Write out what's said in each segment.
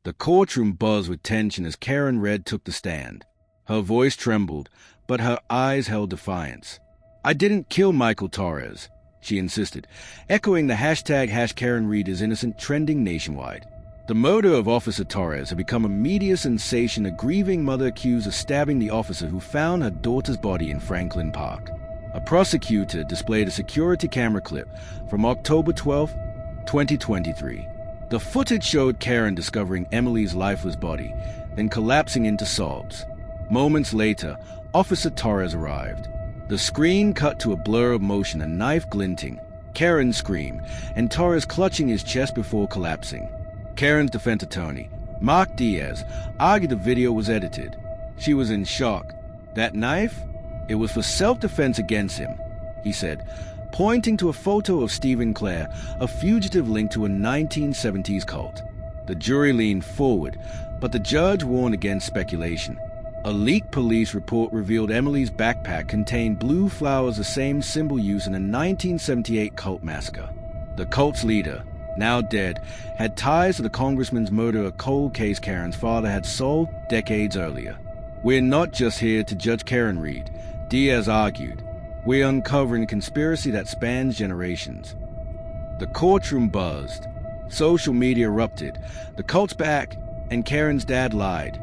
The courtroom buzzed with tension as Karen Red took the stand. Her voice trembled, but her eyes held defiance. "I didn't kill Michael Torres," she insisted, echoing the hashtag #KarenReed is innocent trending nationwide. The murder of Officer Torres had become a media sensation. A grieving mother accused of stabbing the officer who found her daughter's body in Franklin Park. A prosecutor displayed a security camera clip from October 12, 2023. The footage showed Karen discovering Emily's lifeless body, then collapsing into sobs. Moments later, Officer Torres arrived. The screen cut to a blur of motion, a knife glinting, Karen's scream, and Torres clutching his chest before collapsing. Karen's defense attorney, Mark Diaz, argued the video was edited. She was in shock. "That knife? It was for self-defense against him," he said, pointing to a photo of Stephen Clare, a fugitive linked to a 1970s cult. The jury leaned forward, but the judge warned against speculation. A leaked police report revealed Emily's backpack contained blue flowers, the same symbol used in a 1978 cult massacre. The cult's leader, now dead, had ties to the congressman's murder, a cold case Karen's father had solved decades earlier. "We're not just here to judge Karen Reed," Diaz argued. "We're uncovering a conspiracy that spans generations." The courtroom buzzed. Social media erupted. "The cult's back, and Karen's dad lied."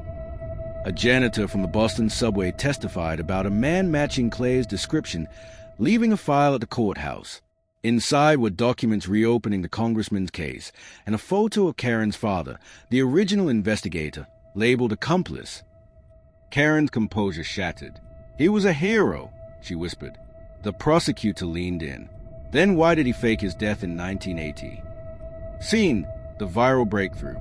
A janitor from the Boston subway testified about a man matching Clay's description, leaving a file at the courthouse. Inside were documents reopening the congressman's case, and a photo of Karen's father, the original investigator, labeled accomplice. Karen's composure shattered. "He was a hero," she whispered. The prosecutor leaned in. "Then why did he fake his death in 1980? Seen, the viral breakthrough.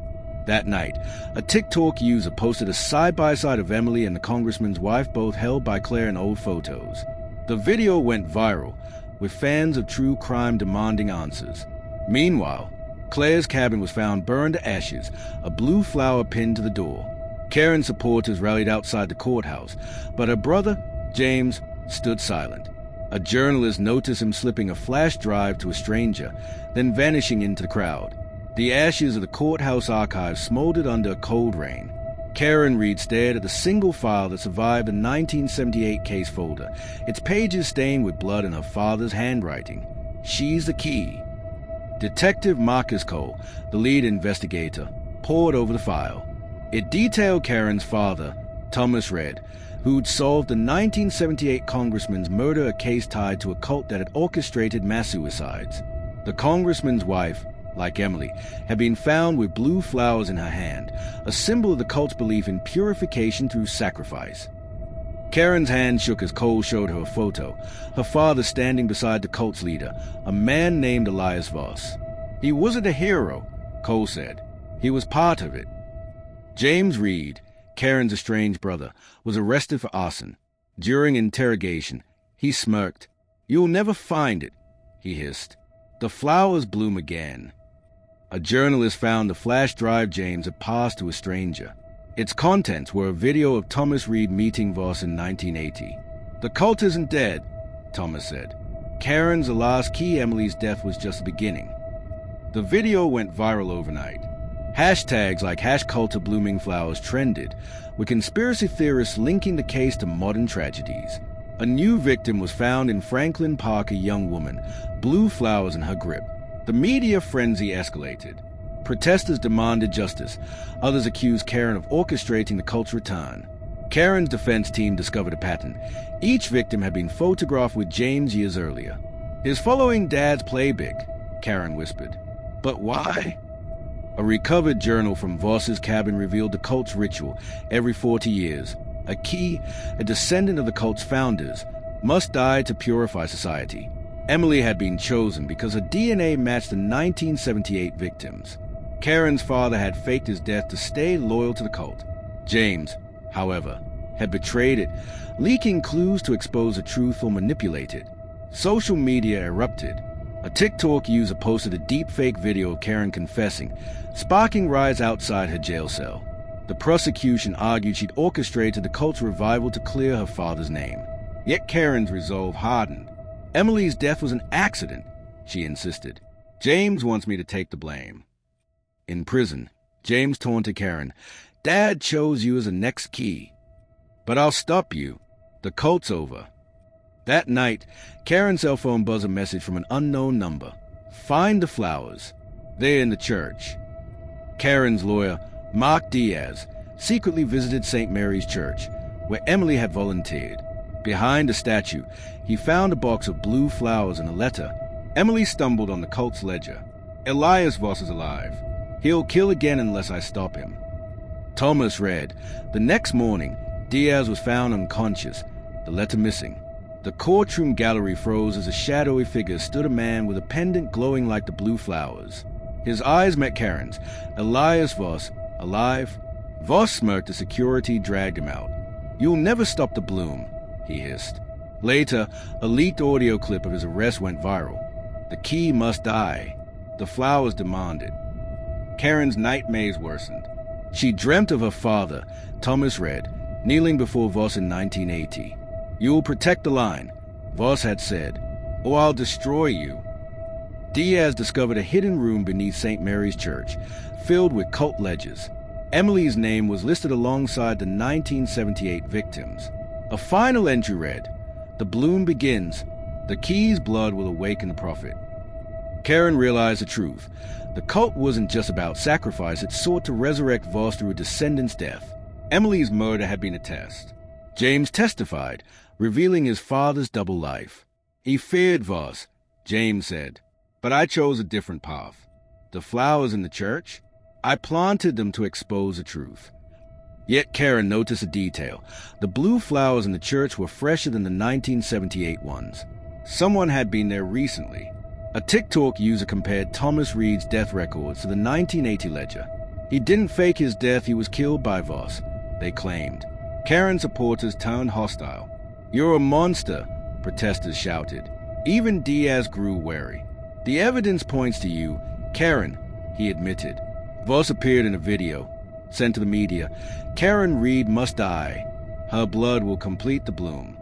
That night, a TikTok user posted a side-by-side of Emily and the congressman's wife, both held by Claire in old photos. The video went viral, with fans of true crime demanding answers. Meanwhile, Claire's cabin was found burned to ashes, a blue flower pinned to the door. Karen's supporters rallied outside the courthouse, but her brother, James, stood silent. A journalist noticed him slipping a flash drive to a stranger, then vanishing into the crowd. The ashes of the courthouse archives smoldered under a cold rain. Karen Reed stared at the single file that survived the 1978 case folder, its pages stained with blood and her father's handwriting. "She's the key." Detective Marcus Cole, the lead investigator, pored over the file. It detailed Karen's father, Thomas Red, who'd solved the 1978 congressman's murder, a case tied to a cult that had orchestrated mass suicides. The congressman's wife, like Emily, had been found with blue flowers in her hand, a symbol of the cult's belief in purification through sacrifice. Karen's hand shook as Cole showed her a photo, her father standing beside the cult's leader, a man named Elias Voss. "He wasn't a hero," Cole said. "He was part of it." James Reed, Karen's estranged brother, was arrested for arson. During interrogation, he smirked. "You'll never find it," he hissed. The flowers bloom again. A journalist found the flash drive James had passed to a stranger. Its contents were a video of Thomas Reed meeting Voss in 1980. "The cult isn't dead," Thomas said. "Karen's the last key. Emily's death was just the beginning." The video went viral overnight. Hashtags like #CultOfBloomingFlowers trended, with conspiracy theorists linking the case to modern tragedies. A new victim was found in Franklin Park, a young woman, blue flowers in her grip. The media frenzy escalated. Protesters demanded justice. Others accused Karen of orchestrating the cult's return. Karen's defense team discovered a pattern. Each victim had been photographed with James years earlier. "He's following Dad's playbook," Karen whispered. "But why?" A recovered journal from Voss's cabin revealed the cult's ritual every 40 years. A key, a descendant of the cult's founders, must die to purify society. Emily had been chosen because her DNA matched the 1978 victims. Karen's father had faked his death to stay loyal to the cult. James, however, had betrayed it, leaking clues to expose the truth or manipulate it. Social media erupted. A TikTok user posted a deepfake video of Karen confessing, sparking riots outside her jail cell. The prosecution argued she'd orchestrated the cult's revival to clear her father's name. Yet Karen's resolve hardened. "Emily's death was an accident," she insisted. "James wants me to take the blame." In prison, James taunted Karen. Dad chose you as the next key. But I'll stop you. The cult's over. That night, Karen's cell phone buzzed a message from an unknown number. Find the flowers. They're in the church. Karen's lawyer, Mark Diaz, secretly visited St. Mary's Church, where Emily had volunteered. Behind a statue, he found a box of blue flowers and a letter. Emily stumbled on the cult's ledger. Elias Voss is alive. He'll kill again unless I stop him. Thomas read. The next morning, Diaz was found unconscious, the letter missing. The courtroom gallery froze as a shadowy figure stood a man with a pendant glowing like the blue flowers. His eyes met Karen's. Elias Voss, alive? Voss smirked as security dragged him out. You'll never stop the bloom, he hissed. Later, a leaked audio clip of his arrest went viral. The key must die. The flowers demanded. Karen's nightmares worsened. She dreamt of her father, Thomas read, kneeling before Voss in 1980. You will protect the line, Voss had said, or I'll destroy you. Diaz discovered a hidden room beneath St. Mary's Church, filled with cult ledgers. Emily's name was listed alongside the 1978 victims. A final entry read, The bloom begins. The key's blood will awaken the prophet. Karen realized the truth. The cult wasn't just about sacrifice, it sought to resurrect Voss through a descendant's death. Emily's murder had been a test. James testified, revealing his father's double life. He feared Voss, James said, but I chose a different path. The flowers in the church? I planted them to expose the truth. Yet Karen noticed a detail. The blue flowers in the church were fresher than the 1978 ones. Someone had been there recently. A TikTok user compared Thomas Reed's death records to the 1980 ledger. He didn't fake his death, he was killed by Voss, they claimed. Karen supporters turned hostile. You're a monster, protesters shouted. Even Diaz grew wary. The evidence points to you, Karen, he admitted. Voss appeared in a video, sent to the media. Karen Reed must die. Her blood will complete the bloom.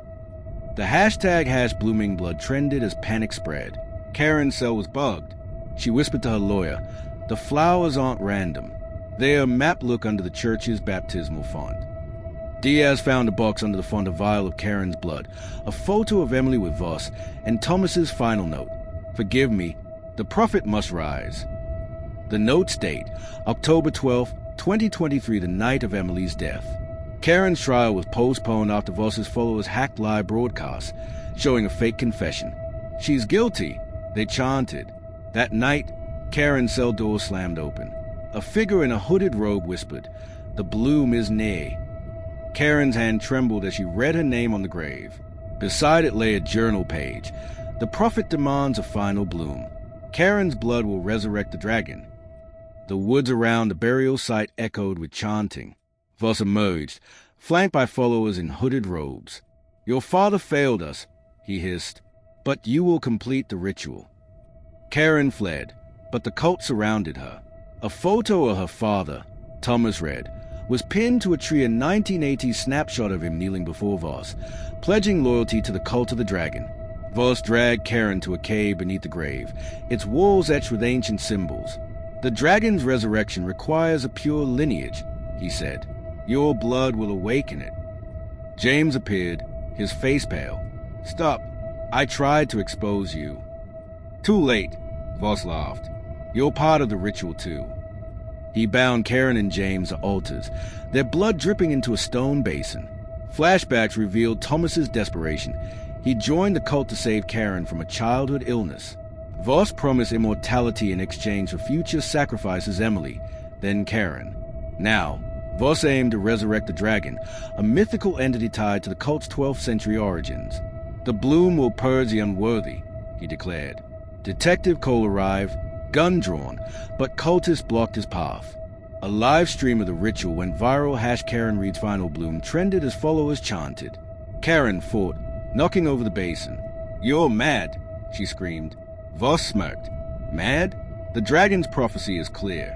The hashtag #BloomingBlood trended as panic spread. Karen's cell was bugged. She whispered to her lawyer, the flowers aren't random. They are map look under the church's baptismal font. Diaz found a box under the font, a vial of Karen's blood, a photo of Emily with Voss, and Thomas's final note. Forgive me, the prophet must rise. The note's date, October 12, 2023, the night of Emily's death. Karen's trial was postponed after Voss's followers hacked live broadcasts, showing a fake confession. She's guilty, they chanted. That night, Karen's cell door slammed open. A figure in a hooded robe whispered, the bloom is near. Karen's hand trembled as she read her name on the grave. Beside it lay a journal page. The prophet demands a final bloom. Karen's blood will resurrect the dragon. The woods around the burial site echoed with chanting. Voss emerged, flanked by followers in hooded robes. Your father failed us, he hissed, but you will complete the ritual. Karen fled, but the cult surrounded her. A photo of her father, Thomas read, was pinned to a tree, a 1980s snapshot of him kneeling before Voss, pledging loyalty to the cult of the dragon. Voss dragged Karen to a cave beneath the grave, its walls etched with ancient symbols. The dragon's resurrection requires a pure lineage, he said. Your blood will awaken it. James appeared, his face pale. Stop. I tried to expose you. Too late, Voss laughed. You're part of the ritual too. He bound Karen and James to altars, their blood dripping into a stone basin. Flashbacks revealed Thomas's desperation. He joined the cult to save Karen from a childhood illness. Voss promised immortality in exchange for future sacrifices Emily, then Karen. Now, Voss aimed to resurrect the dragon, a mythical entity tied to the cult's 12th century origins. The bloom will purge the unworthy, he declared. Detective Cole arrived, gun drawn, but cultists blocked his path. A live stream of the ritual went viral. #Karen Reed's final bloom trended as followers chanted. Karen fought, knocking over the basin. You're mad, she screamed. Voss smirked. Mad? The dragon's prophecy is clear.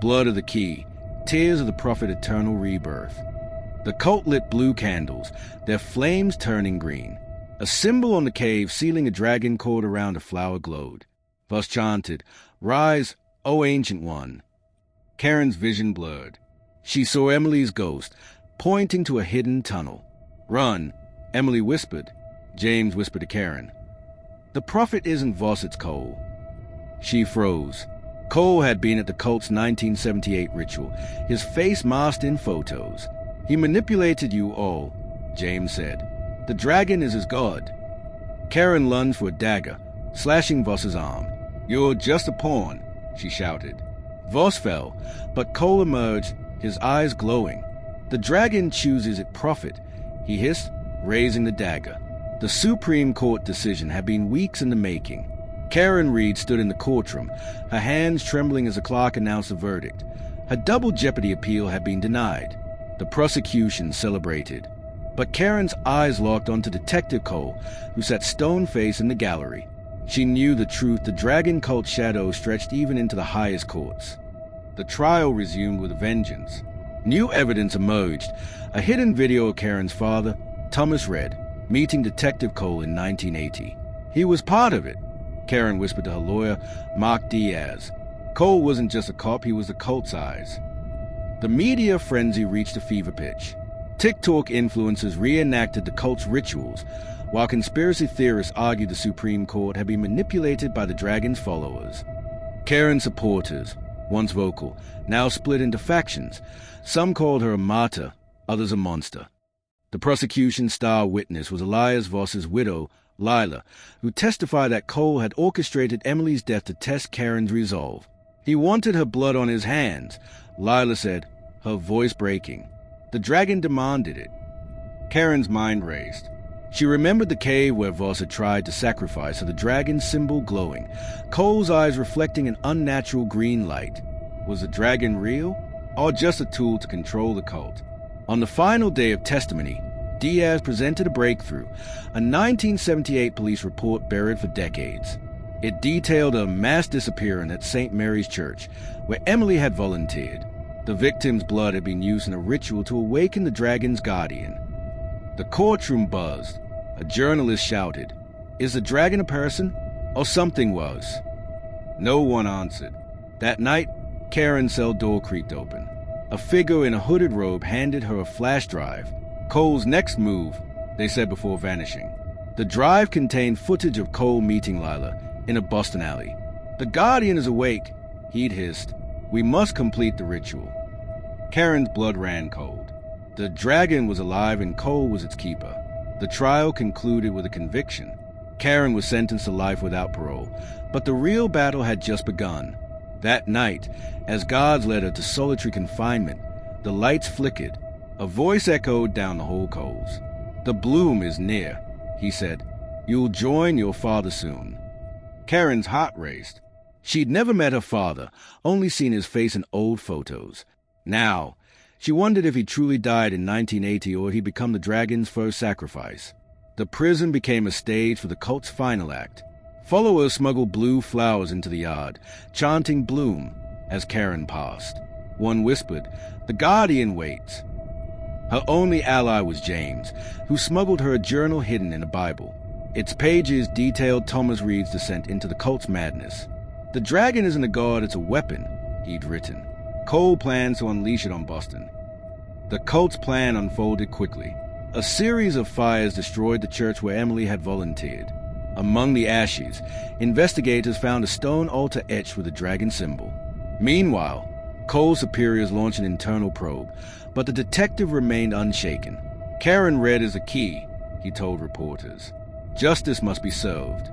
Blood of the key, tears of the prophet, eternal rebirth. The cult lit blue candles, their flames turning green. A symbol on the cave sealing a dragon cord around a flower glowed. Voss chanted, Rise, O Ancient One. Karen's vision blurred. She saw Emily's ghost, pointing to a hidden tunnel. "Run," Emily whispered. James whispered to Karen. "The prophet isn't Voss, it's Cole." She froze. Cole had been at the cult's 1978 ritual, his face masked in photos. "He manipulated you all," James said. "The dragon is his god." Karen lunged for a dagger, slashing Voss's arm. "You're just a pawn," she shouted. Voss fell, but Cole emerged, his eyes glowing. "The dragon chooses its prophet," he hissed, raising the dagger. The Supreme Court decision had been weeks in the making. Karen Reed stood in the courtroom, her hands trembling as the clerk announced the verdict. Her double jeopardy appeal had been denied. The prosecution celebrated. But Karen's eyes locked onto Detective Cole, who sat stone-faced in the gallery. She knew the truth. The dragon cult shadow stretched even into the highest courts. The trial resumed with a vengeance. New evidence emerged, a hidden video of Karen's father, Thomas Red, meeting Detective Cole in 1980. He was part of it, Karen whispered to her lawyer, Mark Diaz. Cole wasn't just a cop, he was the cult's eyes. The media frenzy reached a fever pitch. TikTok influencers reenacted the cult's rituals, while conspiracy theorists argued the Supreme Court had been manipulated by the dragon's followers. Karen's supporters, once vocal, now split into factions. Some called her a martyr, others a monster. The prosecution's star witness was Elias Voss's widow, Lila, who testified that Cole had orchestrated Emily's death to test Karen's resolve. He wanted her blood on his hands, Lila said, her voice breaking. The dragon demanded it. Karen's mind raced. She remembered the cave where Voss had tried to sacrifice her, the dragon's symbol glowing, Cole's eyes reflecting an unnatural green light. Was the dragon real, or just a tool to control the cult? On the final day of testimony, Diaz presented a breakthrough, a 1978 police report buried for decades. It detailed a mass disappearance at St. Mary's Church, where Emily had volunteered. The victim's blood had been used in a ritual to awaken the dragon's guardian. The courtroom buzzed. A journalist shouted, "Is the dragon a person, or something was?" No one answered. That night, Karen's cell door creaked open. A figure in a hooded robe handed her a flash drive. Cole's next move, they said before vanishing. The drive contained footage of Cole meeting Lila in a Boston alley. "The Guardian is awake," he'd hissed. "We must complete the ritual." Karen's blood ran cold. The dragon was alive and Cole was its keeper. The trial concluded with a conviction. Karen was sentenced to life without parole, but the real battle had just begun. That night, as guards led her to solitary confinement, the lights flickered. A voice echoed down the hall corridors. "The bloom is near," he said. "You'll join your father soon." Karen's heart raced. She'd never met her father, only seen his face in old photos. Now, she wondered if he truly died in 1980 or he'd become the dragon's first sacrifice. The prison became a stage for the cult's final act. Followers smuggled blue flowers into the yard, chanting "Bloom" as Karen passed. One whispered, "The Guardian waits." Her only ally was James, who smuggled her a journal hidden in a Bible. Its pages detailed Thomas Reed's descent into the cult's madness. "The dragon isn't a god, it's a weapon," he'd written. Cole plans to unleash it on Boston. The cult's plan unfolded quickly. A series of fires destroyed the church where Emily had volunteered. Among the ashes, investigators found a stone altar etched with the dragon symbol. Meanwhile, Cole's superiors launched an internal probe, but the detective remained unshaken. "Karen Red is the key," he told reporters. "Justice must be served."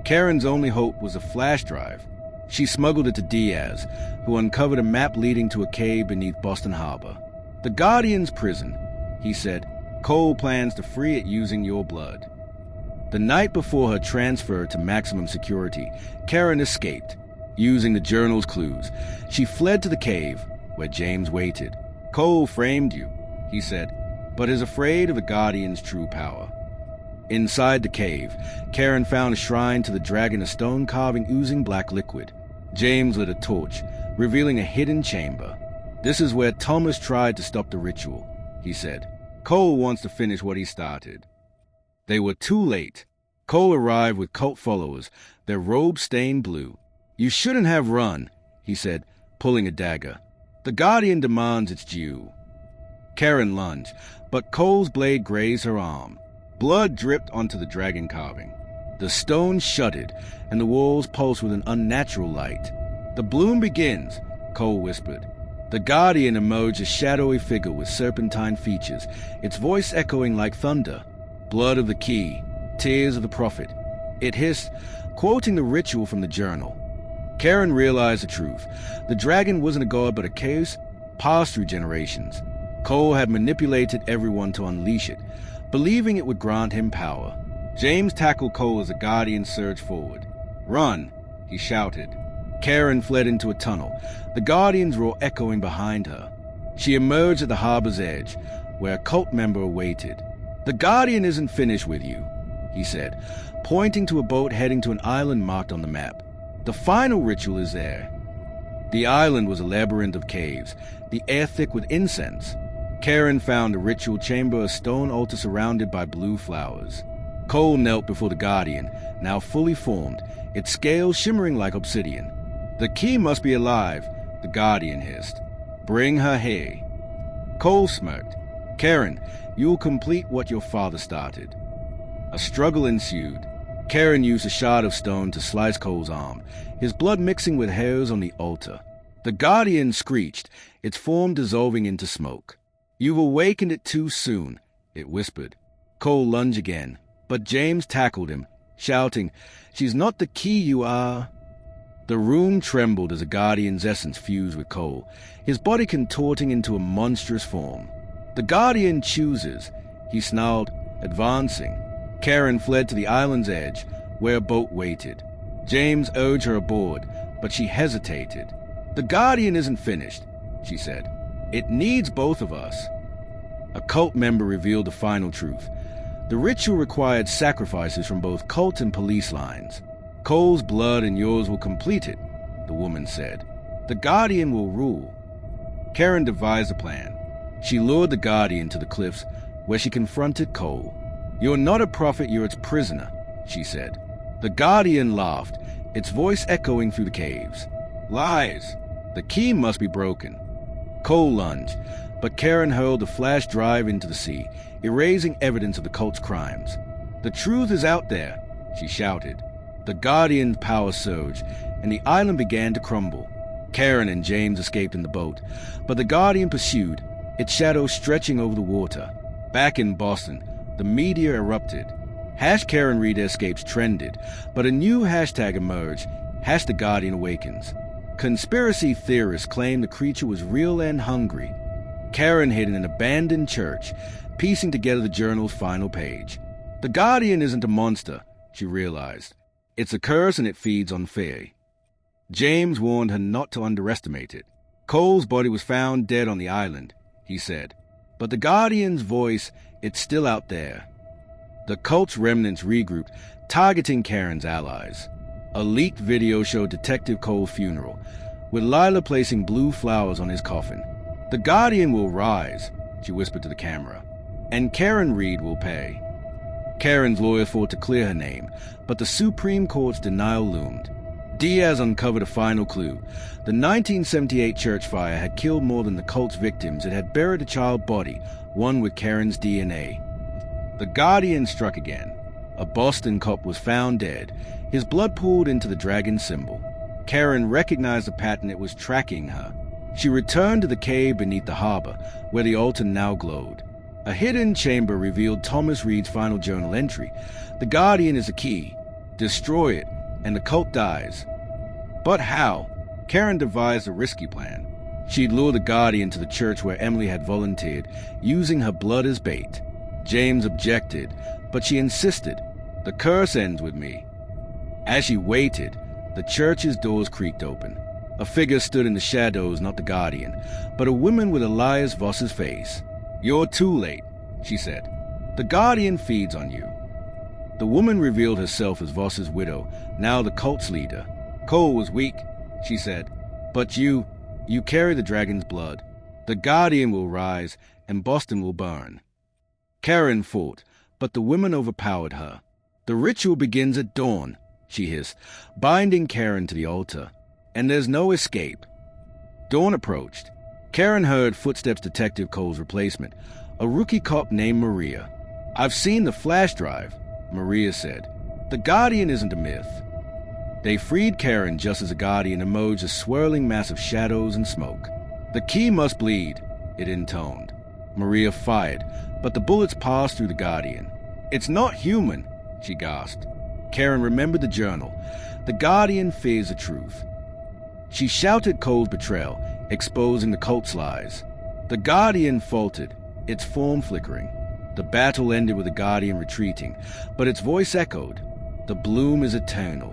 Karen's only hope was a flash drive. She smuggled it to Diaz, who uncovered a map leading to a cave beneath Boston Harbor. "The Guardian's prison," he said. "Cole plans to free it using your blood." The night before her transfer to maximum security, Karen escaped. Using the journal's clues, she fled to the cave, where James waited. "Cole framed you," he said, "but is afraid of the Guardian's true power." Inside the cave, Karen found a shrine to the dragon, a stone carving oozing black liquid. James lit a torch, revealing a hidden chamber. "This is where Thomas tried to stop the ritual," he said. "Cole wants to finish what he started." They were too late. Cole arrived with cult followers, their robes stained blue. "You shouldn't have run," he said, pulling a dagger. The Guardian demands its due. Karen lunged, but Cole's blade grazed her arm. Blood dripped onto the dragon carving. The stone shuddered, and the walls pulsed with an unnatural light. "The bloom begins," Cole whispered. The Guardian emerged a shadowy figure with serpentine features, its voice echoing like thunder. "Blood of the key, tears of the prophet," it hissed, quoting the ritual from the journal. Karen realized the truth. The dragon wasn't a god but a curse passed through generations. Cole had manipulated everyone to unleash it, believing it would grant him power. James tackled Cole as the Guardian surged forward. "Run!" he shouted. Karen fled into a tunnel, the Guardian's roar echoing behind her. She emerged at the harbor's edge, where a cult member awaited. "The Guardian isn't finished with you," he said, pointing to a boat heading to an island marked on the map. "The final ritual is there." The island was a labyrinth of caves, the air thick with incense. Karen found a ritual chamber, a stone altar surrounded by blue flowers. Cole knelt before the Guardian, now fully formed, its scales shimmering like obsidian. "The key must be alive," the Guardian hissed. "Bring her here." Cole smirked. "Karen, you'll complete what your father started." A struggle ensued. Karen used a shard of stone to slice Cole's arm, his blood mixing with hers on the altar. The Guardian screeched, its form dissolving into smoke. "You've awakened it too soon," it whispered. Cole lunged again, but James tackled him, shouting, "She's not the key, you are." The room trembled as the Guardian's essence fused with Cole, his body contorting into a monstrous form. "The Guardian chooses," he snarled, advancing. Karen fled to the island's edge, where a boat waited. James urged her aboard, but she hesitated. "The Guardian isn't finished," she said. "It needs both of us." A cult member revealed the final truth. The ritual required sacrifices from both cult and police lines. "Cole's blood and yours will complete it," the woman said. "The Guardian will rule." Karen devised a plan. She lured the Guardian to the cliffs, where she confronted Cole. "You're not a prophet, you're its prisoner," she said. The Guardian laughed, its voice echoing through the caves. "Lies! The key must be broken." Cole lunged, but Karen hurled the flash drive into the sea, erasing evidence of the cult's crimes. "The truth is out there," she shouted. The Guardian's power surged, and the island began to crumble. Karen and James escaped in the boat, but the Guardian pursued, its shadow stretching over the water. Back in Boston, the media erupted. #Karen Reader Escapes trended, but a new hashtag emerged, #TheGuardianAwakens. Conspiracy theorists claimed the creature was real and hungry. Karen hid in an abandoned church, piecing together the journal's final page. The Guardian isn't a monster, she realized. It's a curse and it feeds on fear. James warned her not to underestimate it. Cole's body was found dead on the island, he said. But the Guardian's voice, it's still out there. The cult's remnants regrouped, targeting Karen's allies. A leaked video showed Detective Cole's funeral, with Lila placing blue flowers on his coffin. The Guardian will rise, she whispered to the camera, and Karen Reed will pay. Karen's lawyer fought to clear her name, but the Supreme Court's denial loomed. Diaz uncovered a final clue. The 1978 church fire had killed more than the cult's victims. It had buried a child body, one with Karen's DNA. The Guardian struck again. A Boston cop was found dead, his blood pooled into the dragon symbol. Karen recognized the pattern, it was tracking her. She returned to the cave beneath the harbor, where the altar now glowed. A hidden chamber revealed Thomas Reed's final journal entry. The Guardian is a key. Destroy it, and the cult dies. But how? Karen devised a risky plan. She'd lure the Guardian to the church where Emily had volunteered, using her blood as bait. James objected, but she insisted. The curse ends with me. As she waited, the church's doors creaked open. A figure stood in the shadows, not the Guardian, but a woman with Elias Voss's face. You're too late, she said. The Guardian feeds on you. The woman revealed herself as Voss's widow, now the cult's leader. Cole was weak, she said, but you carry the dragon's blood. The Guardian will rise, and Boston will burn. Karen fought, but the women overpowered her. The ritual begins at dawn, she hissed, binding Karen to the altar. And there's no escape. Dawn approached. Karen heard footsteps Detective Cole's replacement, a rookie cop named Maria. "I've seen the flash drive," Maria said. "The Guardian isn't a myth." They freed Karen just as the Guardian emerged, a swirling mass of shadows and smoke. "The key must bleed," it intoned. Maria fired, but the bullets passed through the Guardian. "It's not human," she gasped. Karen remembered the journal. "The Guardian fears the truth." She shouted Cole's betrayal, exposing the cult's lies. The Guardian faltered, its form flickering. The battle ended with the Guardian retreating, but its voice echoed, "The bloom is eternal."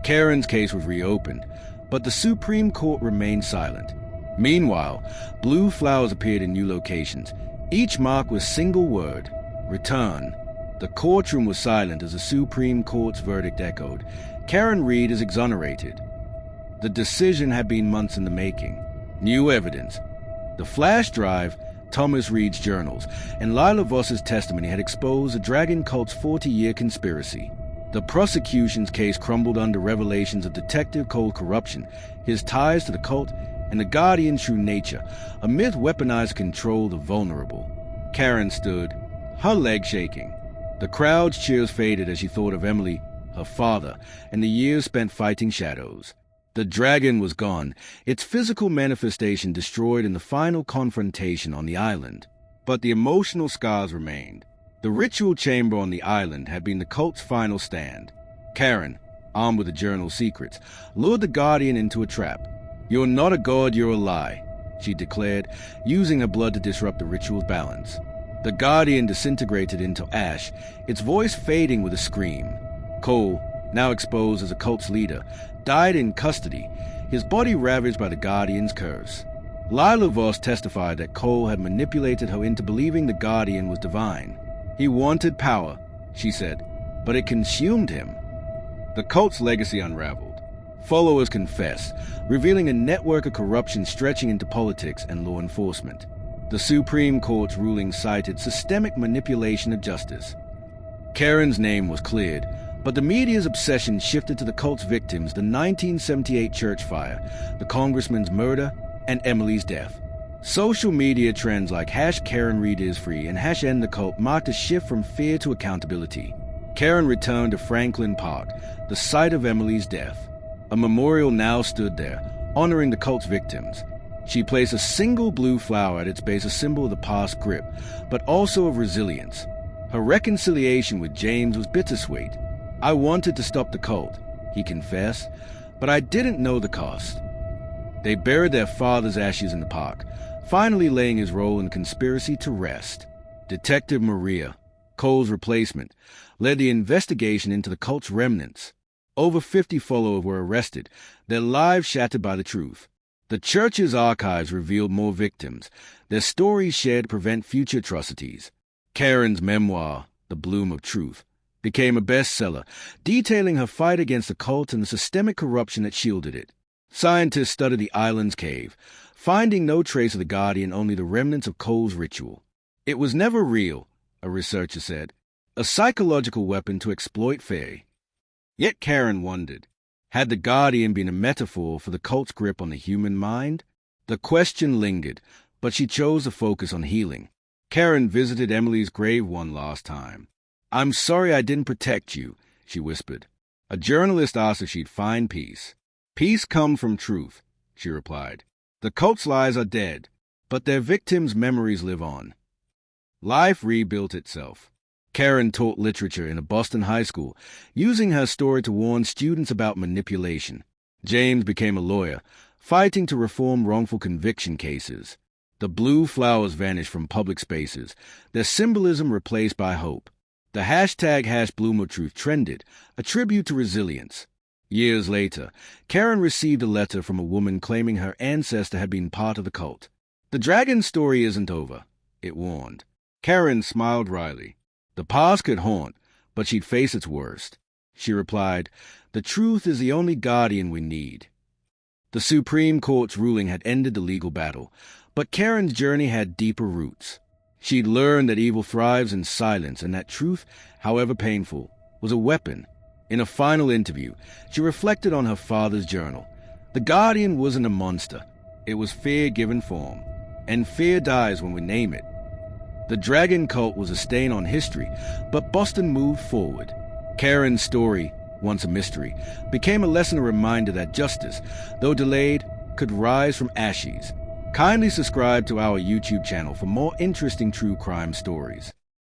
Karen's case was reopened, but the Supreme Court remained silent. Meanwhile, blue flowers appeared in new locations, each marked with a single word, "Return." The courtroom was silent as the Supreme Court's verdict echoed. Karen Reed is exonerated. The decision had been months in the making. New evidence. The flash drive, Thomas Reed's journals, and Lila Voss's testimony had exposed the Dragon Cult's 40-year conspiracy. The prosecution's case crumbled under revelations of Detective Cole's corruption, his ties to the cult, and the Guardian's true nature, a myth weaponized to control the vulnerable. Karen stood, her leg shaking. The crowd's cheers faded as she thought of Emily, her father, and the years spent fighting shadows. The dragon was gone, its physical manifestation destroyed in the final confrontation on the island. But the emotional scars remained. The ritual chamber on the island had been the cult's final stand. Karen, armed with the journal's secrets, lured the Guardian into a trap. "You're not a god, you're a lie," she declared, using her blood to disrupt the ritual's balance. The Guardian disintegrated into ash, its voice fading with a scream. Cole, now exposed as a cult's leader, died in custody, his body ravaged by the Guardian's curse. Lila Voss testified that Cole had manipulated her into believing the Guardian was divine. "He wanted power," she said, "but it consumed him." The cult's legacy unraveled. Followers confessed, revealing a network of corruption stretching into politics and law enforcement. The Supreme Court's ruling cited systemic manipulation of justice. Karen's name was cleared, but the media's obsession shifted to the cult's victims, the 1978 church fire, the congressman's murder, and Emily's death. Social media trends like #KarenReedIsFree and #EndTheCult marked a shift from fear to accountability. Karen returned to Franklin Park, the site of Emily's death. A memorial now stood there, honoring the cult's victims. She placed a single blue flower at its base, a symbol of the past grip, but also of resilience. Her reconciliation with James was bittersweet. "I wanted to stop the cult," he confessed, "but I didn't know the cost." They buried their father's ashes in the park, finally laying his role in the conspiracy to rest. Detective Maria, Cole's replacement, led the investigation into the cult's remnants. Over 50 followers were arrested, their lives shattered by the truth. The church's archives revealed more victims, their stories shared to prevent future atrocities. Karen's memoir, The Bloom of Truth, became a bestseller, detailing her fight against the cult and the systemic corruption that shielded it. Scientists studied the island's cave, finding no trace of the Guardian, only the remnants of Cole's ritual. "It was never real," a researcher said, "a psychological weapon to exploit fear." Yet Karen wondered, had the Guardian been a metaphor for the cult's grip on the human mind? The question lingered, but she chose to focus on healing. Karen visited Emily's grave one last time. "I'm sorry I didn't protect you," she whispered. A journalist asked if she'd find peace. "Peace comes from truth," she replied. "The cult's lies are dead, but their victims' memories live on." Life rebuilt itself. Karen taught literature in a Boston high school, using her story to warn students about manipulation. James became a lawyer, fighting to reform wrongful conviction cases. The blue flowers vanished from public spaces, their symbolism replaced by hope. The #BloomOfTruth trended, a tribute to resilience. Years later, Karen received a letter from a woman claiming her ancestor had been part of the cult. "The dragon story isn't over," it warned. Karen smiled wryly. The past could haunt, but she'd face its worst. She replied, "The truth is the only guardian we need." The Supreme Court's ruling had ended the legal battle, but Karen's journey had deeper roots. She'd learned that evil thrives in silence and that truth, however painful, was a weapon. In a final interview, she reflected on her father's journal. The Guardian wasn't a monster. It was fear given form, and fear dies when we name it. The dragon cult was a stain on history, but Boston moved forward. Karen's story, once a mystery, became a lesson, a reminder that justice, though delayed, could rise from ashes. Kindly subscribe to our YouTube channel for more interesting true crime stories.